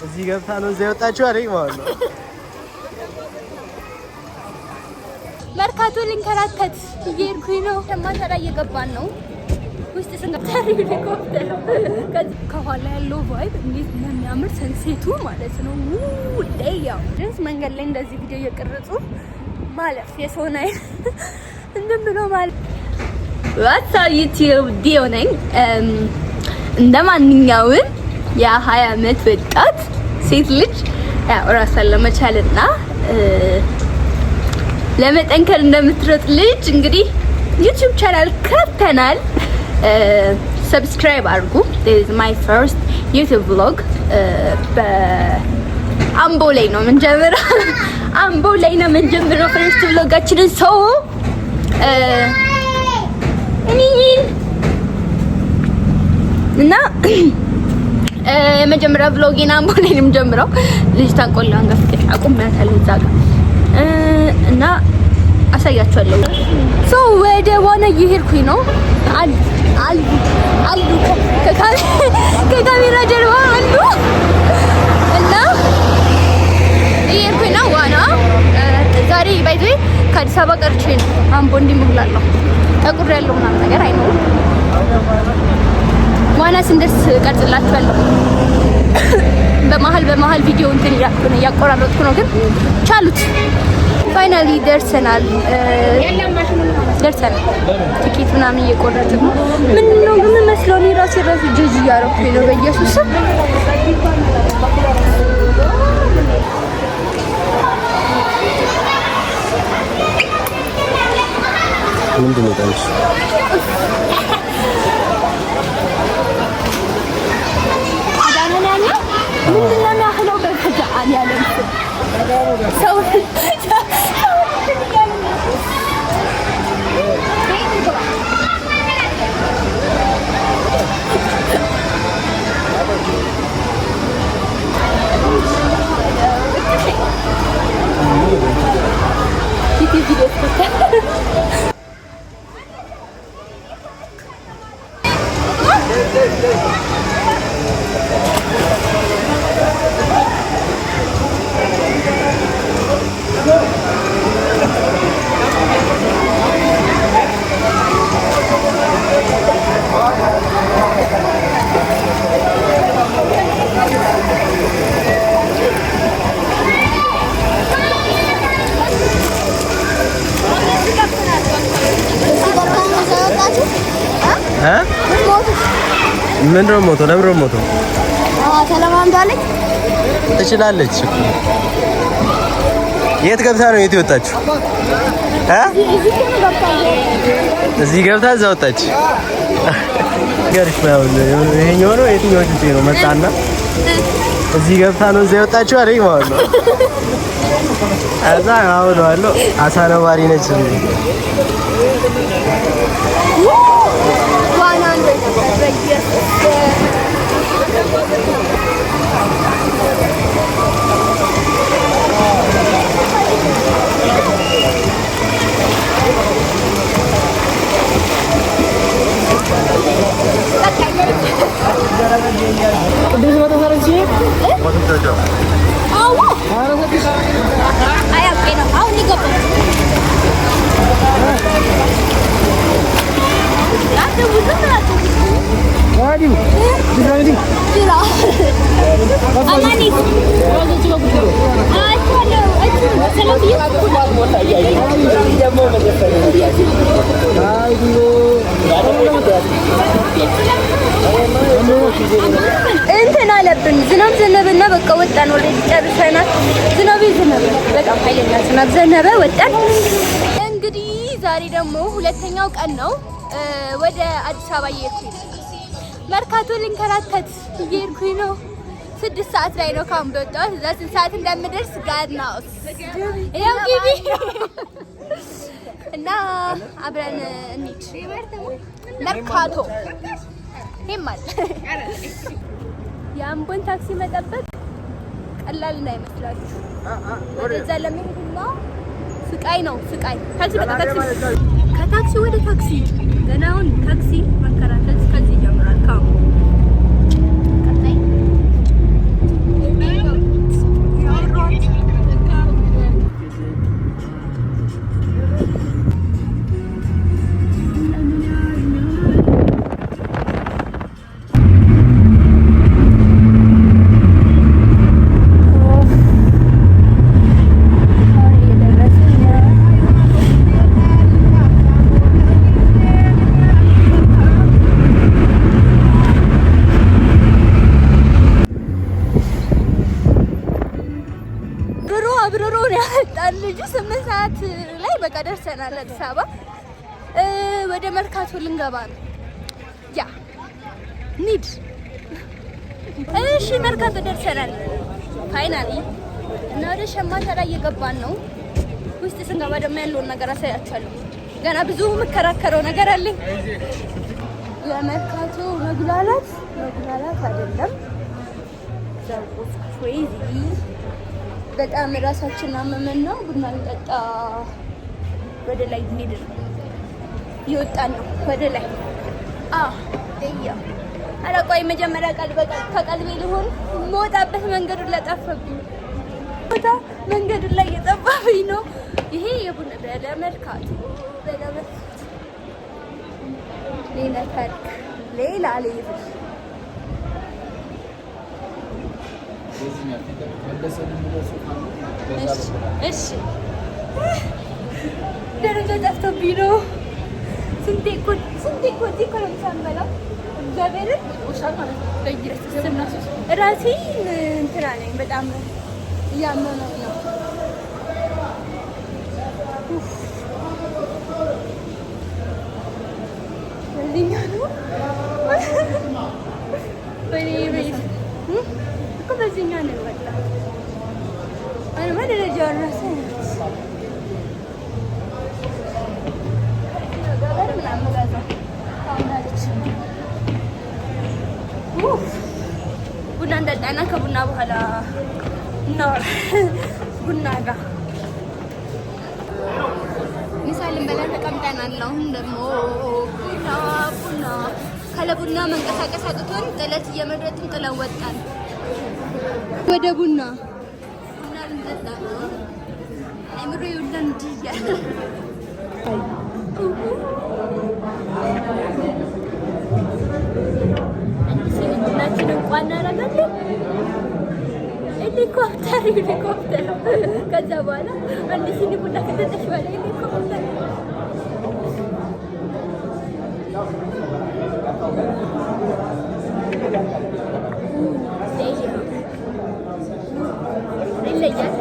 እዚህ ገብታ ነው እዚህ ወጣችሁ አይደል ማለት ነው። መርካቶ ልንከራተት እየሄድኩኝ ነው። ማታ እየገባን ነው። ውስጥ ስንገባ ሄሊኮፕተር ከኋላ ያለው ቫይብ እንዴት እንደሚያምር ሰንሴቱ ማለት ነው። ደያው ድረስ መንገድ ላይ እንደዚህ ቪዲዮ እየቀረጹ ማለፍ የሰውን አይን እንደም ብሎ ማለት ዋትስ ዩቲዩብ ዲዮ ነኝ። እንደማንኛውም የ20 ዓመት ወጣት ሴት ልጅ ያው ራሷን ለመቻልና ለመጠንከር እንደምትሮጥ ልጅ እንግዲህ ዩቲዩብ ቻናል ከፍተናል። ሰብስክራይብ አድርጉ። this is my first YouTube vlog በአምቦ ላይ ነው የምንጀምረው። አምቦ ላይ ነው የምንጀምረው first vlogአችንን ሰው እና የመጀመሪያ vlogና አምቦ ላይ ነው የምንጀምረው። ልጅቷን ቆላን ገፍተሽ አቁማታለሁ እዛ ጋር እና አሳያችኋለሁ። ሶ ወደ ዋና እየሄድኩኝ ነው። አሉ ከካሜራ ጀርባ አሉ እና እየሄድኩኝ ነው ዋና። ዛሬ ባይዘ ከአዲስ አበባ ቀርቼ ነው አምቦ እንዲሞላለሁ ጠቁር ያለው ምናምን ነገር አይኖርም። ዋና ስንደርስ ቀርጽላችኋለሁ። በመሀል ቪዲዮ እንትን እያቆራረጥኩ ነው፣ ግን ቻሉት። ፋይናሊ ደርሰናል። ትኬት ምናምን እየቆረጥን ነው። ምን ነው ምን መስለው ነው ራሴ ጀጅ እያደረኩኝ ነው በኢየሱስ ምንድን ነው ታዲያ? ምንድነው ሞቶ ለምንድነው ሞቶ? ተለማምዳለች። ትችላለች። የት ገብታ ነው የት ወጣች? እዚህ ገብታ እዛ ወጣች። ገርሽ ነው ይሄኛው ነው የትኛው ጊዜ ነው መጣና እዚህ ገብታ ነው እዛ ወጣችው አይደል ማለት ነው። አዛ አሁን አለው አሳ ነባሪ ነች። እንትን አለብን። ዝናብ ዘነበና በቃ ወጣን። ወደ ጨርሰናል። ዝናብ ዘነበ፣ በጣም ኃይለኛ ዝናብ ዘነበ። ወጣን። እንግዲህ ዛሬ ደግሞ ሁለተኛው ቀን ነው። ወደ አዲስ አበባ እየሄድኩኝ ነው። መርካቶ ልንከራተት እየሄድኩኝ ነው። 6 ሰዓት ላይ ነው ካምፕ ወጣሁት። እዛ 6 ሰዓት እንደምደርስ ጋር ነው ያው ግቢ እና አብረን እንሂድ መርካቶ። ይማል የአምቦን ታክሲ መጠበቅ ቀላል እንዳይመስላችሁ። ወደዛ ለመሄድና ስቃይ ነው ስቃይ። ታክሲ በቃ ታክሲ፣ ከታክሲ ወደ ታክሲ ገና አሁን ታክሲ መከራተት ከዚህ ጀምራል። ካምፕ ቀጣይ ነው ያመጣን ልጁ። 8 ሰዓት ላይ በቃ ደርሰናል አዲስ አበባ። ወደ መርካቶ ልንገባ ነው። ያ ኒድ እሺ፣ መርካቶ ደርሰናል ፋይናሊ እና ወደ ሸማች ላይ እየገባን ነው። ውስጥ ስንገባ ደግሞ ያለውን ነገር አሳያችኋለሁ። ገና ብዙ የምከራከረው ነገር አለኝ። የመርካቶ መጉላላት አይደለም፣ ዘውት ክሬዚ በጣም ራሳችን አመመን ነው። ቡና እንጠጣ፣ ወደ ላይ እንሂድ። ይወጣን ነው ወደ ላይ ኧረ ቆይ መጀመሪያ ከቀልቤ ሊሆን የምወጣበት መንገዱን ለጠፈብኝ መንገዱን ላይ እየጠፋብኝ ነው። ይሄ የቡና በለመርካቶ ሌላ ታሪክ ሌላ ሌቭል። እሺ ደረጃ ጠፍቶብኝ ነው። ስንቴ እኮ ነው የምሳንበላው። እግዚአብሔርን ራሴ እንትን አለኝ በጣም እያመመኝ ነው። በዚህኛው ነው እኮ በዚህኛው ነው የወጣው። አሁንማ ደረጃው እራሱ ቡና እንጠጣና ከቡና በኋላ እናወራ። ቡና ጋር ምሳ ልንበላ ተቀምጠናል። አሁን ደግሞ ቡና ካለ ቡና መንቀሳቀስ አቅቶን ጥለት እየመረጥን ጥለን ወጣን ወደ ቡና ልንጠጣ ነው። አይምሮ ይውላል እንዲህ እያለ ቡናችን እንኳን እናደርጋለን። ሄሊኮፕተር ከዛ በኋላ አንድ ሲኒ ቡና ከጠጣሽ በኋላ ሄሊኮፕተር ይለያል።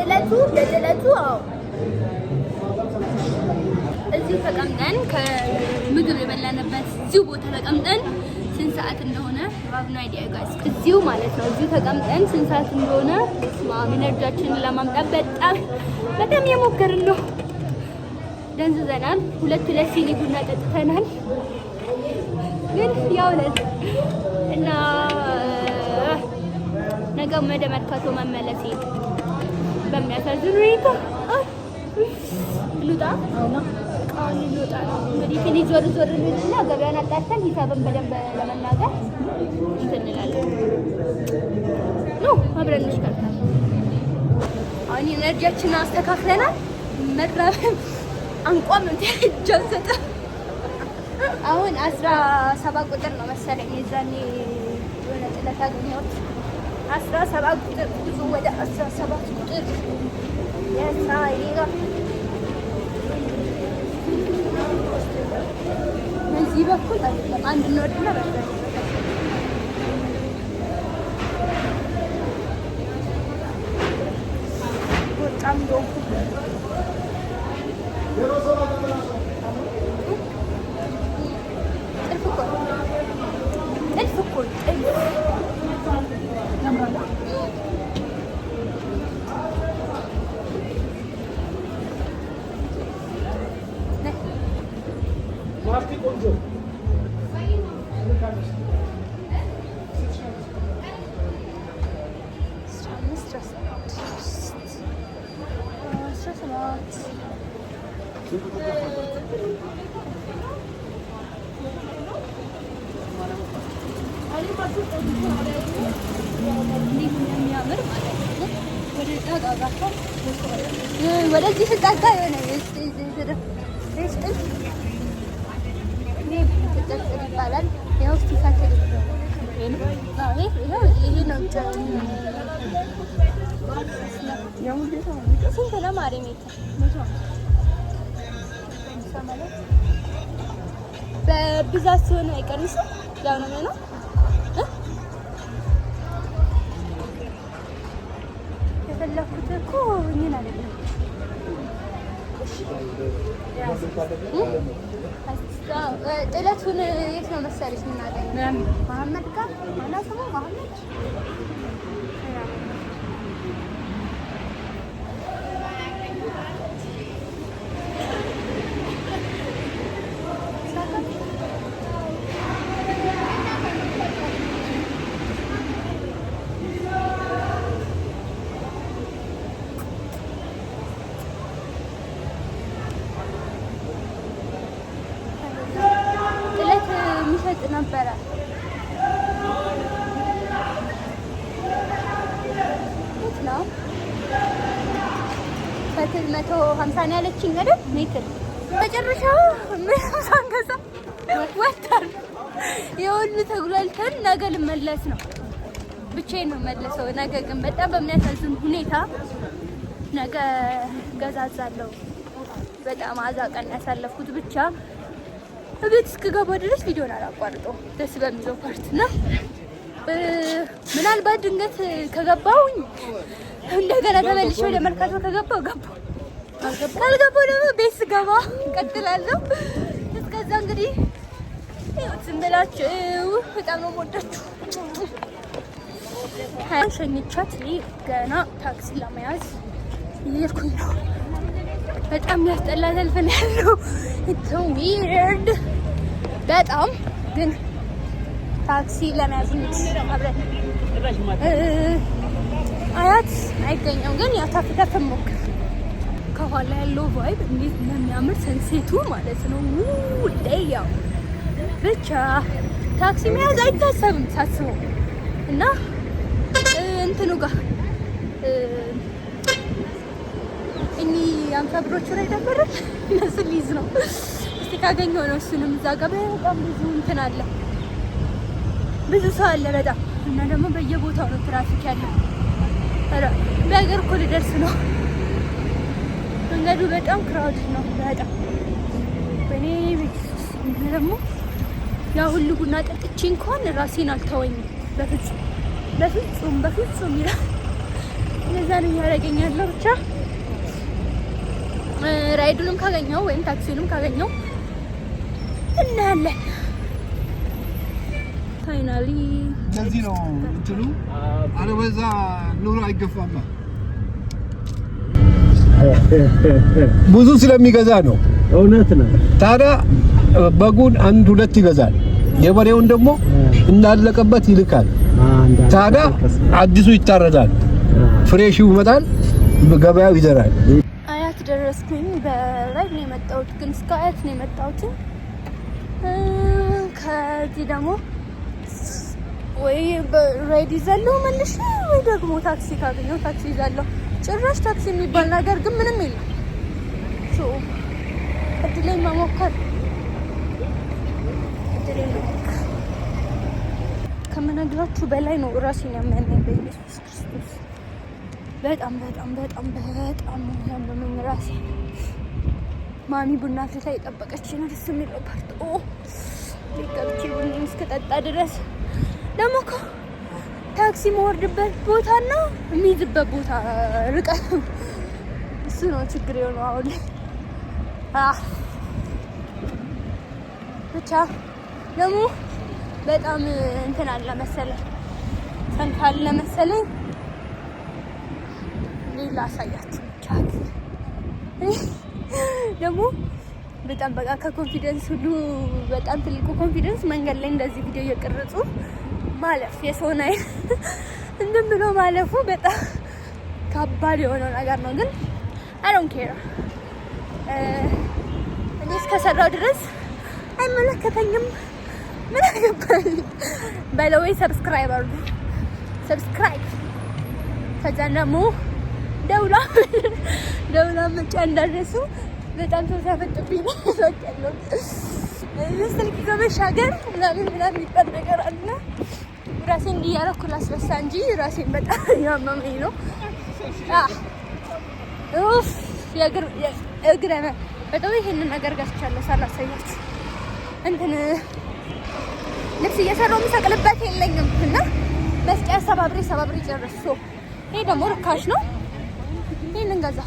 ጥለቱ እዚሁ ተቀምጠን ከምግብ የበላንበት እዚሁ ቦታ ተቀምጠን ስንት ሰዓት እንደሆነ ባብና አይዲያ ጋይስ፣ እዚሁ ማለት ነው። እዚሁ ተቀምጠን ስንት ሰዓት እንደሆነ ኢነርጂያችንን ለማምጣት በጣም የሞከርን ነው። ደንዝዘናል። ሁለት ሲኒ ቡና ጠጥተናል። ግን ያው ነን እና ነገ ወደ መርካቶ መመለሴ በሚያሳዝን ሁኔታ ልውጣ ነው እንግዲህ። ትንሽ ዞር እንልና ገበያን አጣርተን ሂሳብን በደንብ ለመናገር እንትን እንላለን። አብረን እንሽከርካለን። አሁን ኢነርጂያችንን አስተካክለናል። መራብም አንቋም እንትን አሁን 17 ቁጥር ነው መሰለኝ የዛኔ የሆነ ጥለት አገኘሁት። 17 ቁጥር ብዙ ወደ 17 ቁጥር የሳይጋ በዚህ በኩል አይደለም። አንድ እንወድና በቃ በጣም ነው የሚያምር ማለት ነው። ወደ ወደዚህ ስጠጋ የሆነ ይባላል። ያው እስኪ ሳትል ይሄ ነው ስንት ነው ማርያም? በብዛት ሲሆን አይቀንስም። ያው ነው ነው የፈለኩት እኮ እኔን አይደለም። ጥለቱን የት ነው መሰለሽ የምናገኘው? መሀመድ ጋር ማነው ስሙ? መሀመድ ነበረ ነው ፈትል 150 ነው ያለችኝ አይደል? ሜትር መጨረሻው ምንም ሳንገዛ ወጣን። የሁሉ ተጉላልተን ነገ ልመለስ ነው። ብቻዬን ነው መለሰው። ነገ ግን በጣም በሚያሳዝን ሁኔታ ነገ ገዛዛለሁ። በጣም አዛቀን ያሳለፍኩት ብቻ እቤት እስክገባ ድረስ ቪዲዮን አላቋርጠው ደስ በሚለው ፓርት እና ምናልባት ድንገት ከገባሁኝ እንደገና ተመልሼ ወደ መርካቶ ከገባሁ ካልገባሁ ደግሞ ቤት ስገባ እቀጥላለሁ። እስከዛ እንግዲህ ዝም ብላችሁ በጣም ነው የምወዳችሁ። ሸኝቻት እኔ ገና ታክሲ ለመያዝ እየሄድኩኝ ነው። በጣም ያስጠላ ሰልፍ ነው ያለው። ኢትስ ዊርድ በጣም ግን ታክሲ ለመያዝ አብረን አያት አይገኘው ግን ያው ታፍታፍ ሞክር። ከኋላ ያለው ቫይብ እንዴት እንደሚያምር ሰንሴቱ ማለት ነው። ያው ብቻ ታክሲ መያዝ አይታሰብም ሳስበው እና እንትኑ ጋር እኔ አምሳ ብሮቹ ላይ ነበር እነሱ ሊዝ ነው። እስቲ ካገኘው ነው እሱንም እዛ ጋር በጣም ብዙ እንትን አለ፣ ብዙ ሰው አለ በጣም እና ደግሞ በየቦታው ነው ትራፊክ ያለው። አረ በእግር እኮ ልደርስ ነው። መንገዱ በጣም ክራውድ ነው በጣም በኔ ቤት ደግሞ ያ ሁሉ ቡና ጠጥቼ እንኳን ራሴን አልተወኝም። በፍጹም ይላል። ለዛ ነው ያደርገኛለሁ ብቻ ራይዱንም ካገኘው ወይም ታክሲውንም ካገኘው እናያለን። ፋይናሊ ለዚህ ነው እንትኑ አለበዛ ኑሮ አይገፋማ። ብዙ ስለሚገዛ ነው። እውነት ነው። ታዲያ በጉን አንድ ሁለት ይገዛል፣ የበሬውን ደግሞ እንዳለቀበት ይልካል። ታዲያ አዲሱ ይታረዳል፣ ፍሬሽው ይመጣል፣ ገበያው ይዘራል። አያት ደረስኩኝ። በራይድ ነው የመጣሁት፣ ግን እስከ አያት ነው የመጣሁት። ከዚህ ደግሞ ወይ በራይድ ይዛለሁ መልሼ፣ ወይ ደግሞ ታክሲ ካገኘሁ ታክሲ ይዛለሁ። ጭራሽ ታክሲ የሚባል ነገር ግን ምንም የለም። ሶ እድሌን መሞከር ከምነግራችሁ በላይ ነው ራሴን ያመመኝ በኢየሱስ ክርስቶስ። በጣም ያመመኝ ራሴ። ማሚ ቡና አፍልታ የጠበቀችኝ ነው። ደስ የሚለው ፓርት ሊገብቼ ቡና እስከጠጣ ድረስ ደግሞ እኮ ታክሲ መወርድበት ቦታና የሚይዝበት ቦታ ርቀት እሱ ነው ችግር የሆነው አሁን ላይ። ብቻ ደግሞ በጣም እንትን አለ መሰለኝ፣ ሰልፍ አለ መሰለኝ። ሌላ አሳያችሁ ብቻ ደግሞ በጣም በቃ ከኮንፊደንስ ሁሉ በጣም ትልቁ ኮንፊደንስ መንገድ ላይ እንደዚህ ቪዲዮ እየቀረጹ ማለፍ፣ የሰውን አይን እንትን ብሎ ማለፉ በጣም ከባድ የሆነው ነገር ነው። ግን አይ ዶንት ኬር እኔ እስከሰራው ድረስ አይመለከተኝም። ምን አገባኝ? ባይ ዘ ዌይ ሰብስክራይብ ከዛ ደግሞ ደውላ መጫ እንዳደረሱ በጣም ተሳፈጥብኝ ነው ያለው። ስልክ ከመሻገር ምናምን የሚባል ነገር አለ። ራሴን እንዲያረኩ ላስረሳ እንጂ ራሴን በጣም ያመመኝ ነው። እግረመ በጣም ይሄንን ነገር ገዝቻለሁ ሳላሳያችሁ። እንትን ልብስ እየሰራሁ የምሰቅልበት የለኝም እና መስቀያ ሰባብሬ ጨርሶ ይሄ ደግሞ ርካሽ ነው። ይሄንን ገዛ።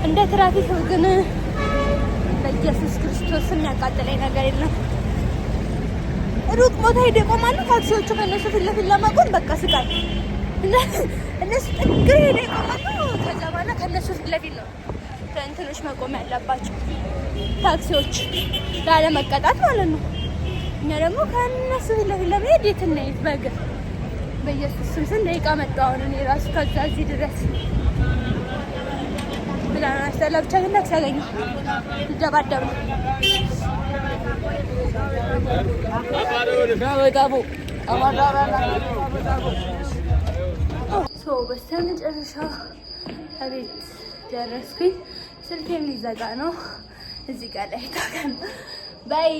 እንደ ትራፊክ ግን በኢየሱስ ክርስቶስ የሚያቃጥለኝ ነገር የለም። ሩቅ ቦታ ሄደው ይቆማሉ ታክሲዎቹ። ከነሱ ፊት ለፊት ለማቆም በቃ ስቃይ። እነሱ ጥግ ሄደው ይቆማሉ። ከዛ በኋላ ከነሱ ፊት ለፊት ነው እንትኖች መቆም ያለባቸው ታክሲዎች ላለመቀጣት ማለት ነው። እኛ ደግሞ ከነሱ ፊት ለፊት ለመሄድ የት እንሂድ በእግር። በኢየሱስ ስም ስንት ደቂቃ መጣሁ አሁን እኔ እራሱ ከዛ እዚህ ድረስ ብላና አስተላ ብቻ ግን ታክሲ አገኘሁ። ይደባደብ ነው በስተመጨረሻ እቤት ደረስኩኝ። ስልኬም ሊዘጋ ነው። እዚህ ጋር ላይ ታከም ባይ